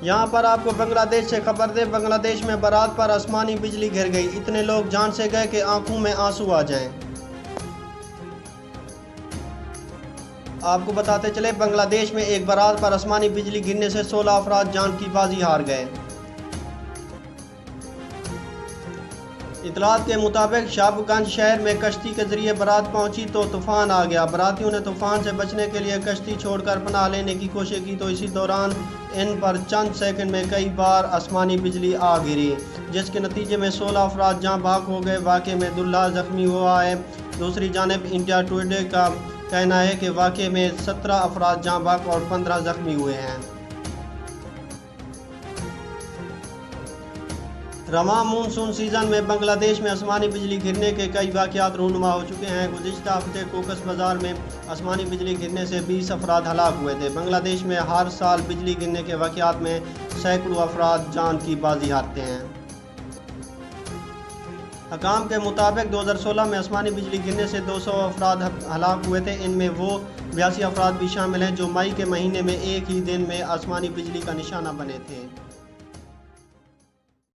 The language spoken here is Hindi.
यहाँ पर आपको बांग्लादेश से खबर दे, बांग्लादेश में बारात पर आसमानी बिजली गिर गई, इतने लोग जान से गए कि आंखों में आंसू आ जाएं। आपको बताते चले, बांग्लादेश में एक बारात पर आसमानी बिजली गिरने से 16 अफराद जान की बाजी हार गए। इतलात के मुताबिक शाहबगंज शहर में कश्ती के जरिए बारात पहुंची तो तूफान आ गया। बारातियों ने तूफान से बचने के लिए कश्ती छोड़कर पनाह लेने की कोशिश की तो इसी दौरान इन पर चंद सेकंड में कई बार आसमानी बिजली आ गिरी, जिसके नतीजे में 16 अफराद जाँ बाग हो गए। वाक़े में दुल्हा जख्मी हुआ है। दूसरी जानब इंडिया टुडे का कहना है कि वाक़े में 17 अफराद जाँ बाग और 15 जख्मी हुए हैं। रवां मानसून सीज़न में बांग्लादेश में आसमानी बिजली गिरने के कई वाक़यात रूनुमा हो चुके हैं। गुज़िश्ता हफ्ते कोकस बाज़ार में आसमानी बिजली गिरने से 20 अफराद हलाक हुए थे। बांग्लादेश में हर साल बिजली गिरने के वाक़यात में सैकड़ों अफराद जान की बाजी हारते हैं। हकाम के मुताबिक 2016 में आसमानी बिजली गिरने से 200 अफराद हलाक हुए थे। इनमें वो 82 अफराद भी शामिल हैं जो मई के महीने में एक ही दिन में आसमानी बिजली का निशाना बने थे।